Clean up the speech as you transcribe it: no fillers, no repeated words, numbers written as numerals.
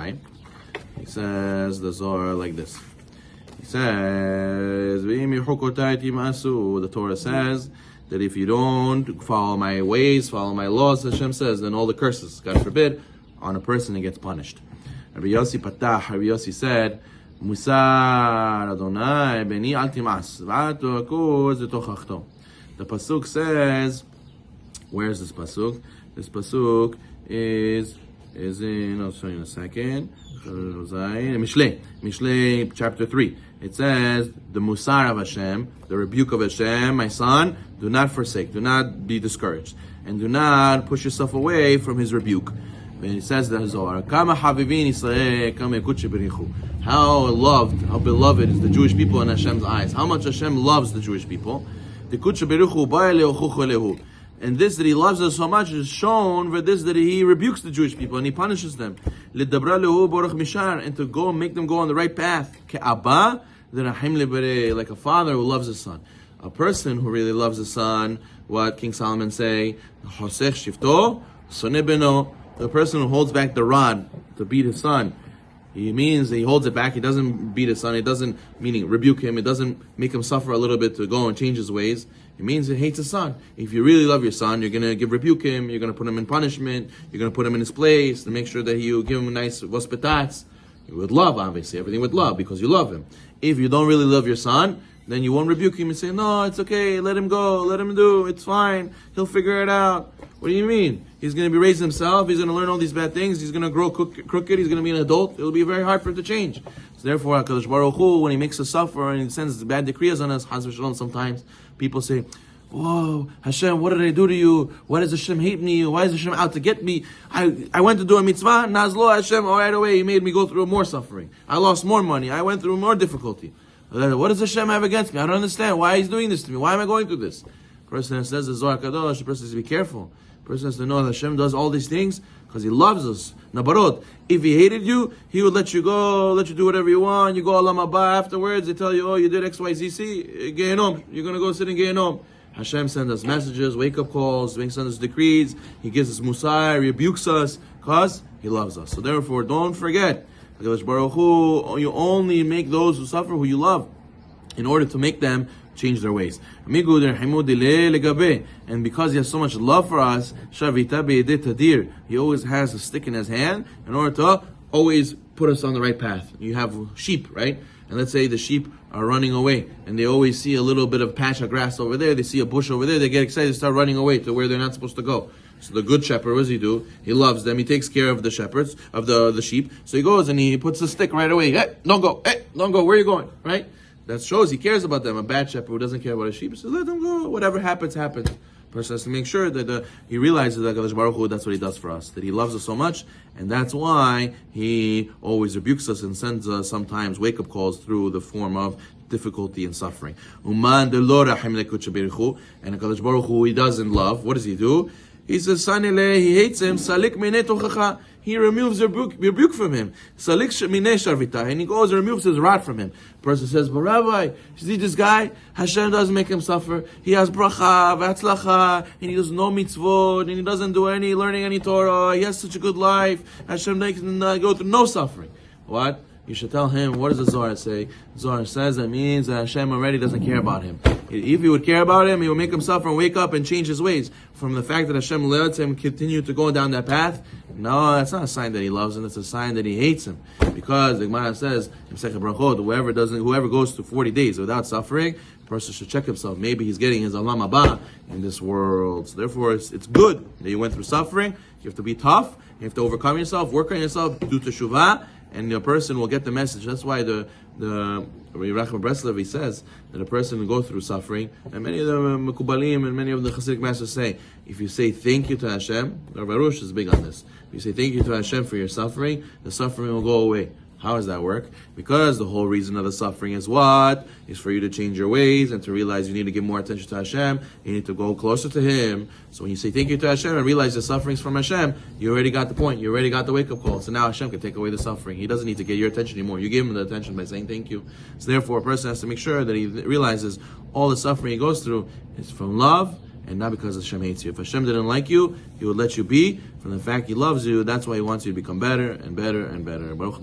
Bechukotai. He says the Zohar like this. He says, the Torah says that if you don't follow my ways, follow my laws, Hashem says, then all the curses, God forbid, on a person that gets punished. Rabbi Yossi said, Musar Adonai beni al timas v'ato akuz v'tochachto. The pasuk says, where's this pasuk? This pasuk is in, I'll show you in a second, Mishlei chapter 3. It says, the Musar of Hashem, the rebuke of Hashem, my son, do not forsake, do not be discouraged, and do not push yourself away from his rebuke. And it says the Zohar, how loved, how beloved is the Jewish people in Hashem's eyes. How much Hashem loves the Jewish people. And this that He loves us so much is shown for this that He rebukes the Jewish people and He punishes them. And to go make them go on the right path. Like a father who loves his son. A person who really loves his son, what King Solomon say, the person who holds back the rod to beat his son, he means that he holds it back. He doesn't beat his son. It doesn't, meaning rebuke him. It doesn't make him suffer a little bit to go and change his ways. It means he hates his son. If you really love your son, you're going to rebuke him. You're going to put him in punishment. You're going to put him in his place to make sure that you give him a nice vospetats. With love, obviously. Everything with love because you love him. If you don't really love your son, then you won't rebuke him and say, no, it's okay. Let him go. Let him do. It's fine. He'll figure it out. What do you mean? He's going to be raised himself. He's going to learn all these bad things. He's going to grow crooked. He's going to be an adult. It'll be very hard for him to change. So therefore, HaKadosh Baruch Hu, when He makes us suffer and He sends bad decrees on us, Chas v'Shalom, sometimes people say, whoa, Hashem, what did I do to you? Why does Hashem hate me? Why is Hashem out to get me? I went to do a mitzvah, Nazlo Hashem, right away He made me go through more suffering. I lost more money. I went through more difficulty. What does Hashem have against me? I don't understand why He's doing this to me. Why am I going through this? The person that says the Zohar Kadosh, the person has to be careful. The person has to know that Hashem does all these things because He loves us. Nabarot, if He hated you, He would let you go, let you do whatever you want. You go Olam Haba afterwards, they tell you, oh, you did X, Y, Z, C, Gehenom. You're going to go sit in Gehenom. Hashem sends us messages, wake-up calls, sends us decrees. He gives us musar, rebukes us, because He loves us. So therefore, don't forget, HaKadosh Baruch Hu, you only make those who suffer who you love, in order to make them change their ways. And because He has so much love for us, He always has a stick in His hand in order to always put us on the right path. You have sheep, right? And let's say the sheep are running away, and they always see a little bit of patch of grass over there, they see a bush over there, they get excited, start running away to where they're not supposed to go. So the good shepherd, what does he do? He loves them, he takes care of the shepherds, of the sheep, so he goes and he puts the stick right away. Hey, don't go, where are you going, right? That shows he cares about them. A bad shepherd who doesn't care about his sheep, so let them go, whatever happens, happens. Person has to make sure that he realizes that HaKadosh Baruch Hu, that's what He does for us, that He loves us so much, and that's why He always rebukes us and sends us sometimes wake-up calls through the form of difficulty and suffering. And HaKadosh Baruch Hu, He doesn't love. What does He do? He says, He hates him. Salik minei tochacha. He removes rebuke from him. Salik minei sharvita. And He goes and removes his rod from him. The person says, but Rabbi, you see this guy? Hashem doesn't make him suffer. He has bracha, v'atzlacha, and he does no mitzvot, and he doesn't do learning any Torah. He has such a good life. Hashem makes him go through no suffering. What? You should tell him, what does the Zohar say? The Zohar says that means that Hashem already doesn't care about him. If He would care about him, He would make him suffer and wake up and change his ways. From the fact that Hashem lets him continue to go down that path, no, that's not a sign that He loves him, it's a sign that He hates him. Because the Gemara says, in Masechet Brachot, whoever goes to 40 days without suffering, the person should check himself. Maybe he's getting his Olam Haba in this world. So therefore, it's good that you went through suffering. You have to be tough. You have to overcome yourself, work on yourself, do teshuvah, and the person will get the message. That's why the Rachman Breslev says that a person will go through suffering, and many of the Mekubalim and many of the Hasidic masters say, if you say thank you to Hashem, Rav Arush is big on this. If you say thank you to Hashem for your suffering, the suffering will go away. How does that work? Because the whole reason of the suffering is what? Is for you to change your ways and to realize you need to give more attention to Hashem. You need to go closer to Him. So when you say thank you to Hashem and realize the suffering's from Hashem, you already got the point. You already got the wake-up call. So now Hashem can take away the suffering. He doesn't need to get your attention anymore. You give Him the attention by saying thank you. So therefore, a person has to make sure that he realizes all the suffering he goes through is from love and not because Hashem hates you. If Hashem didn't like you, He would let you be. From the fact He loves you, that's why He wants you to become better and better and better. Baruch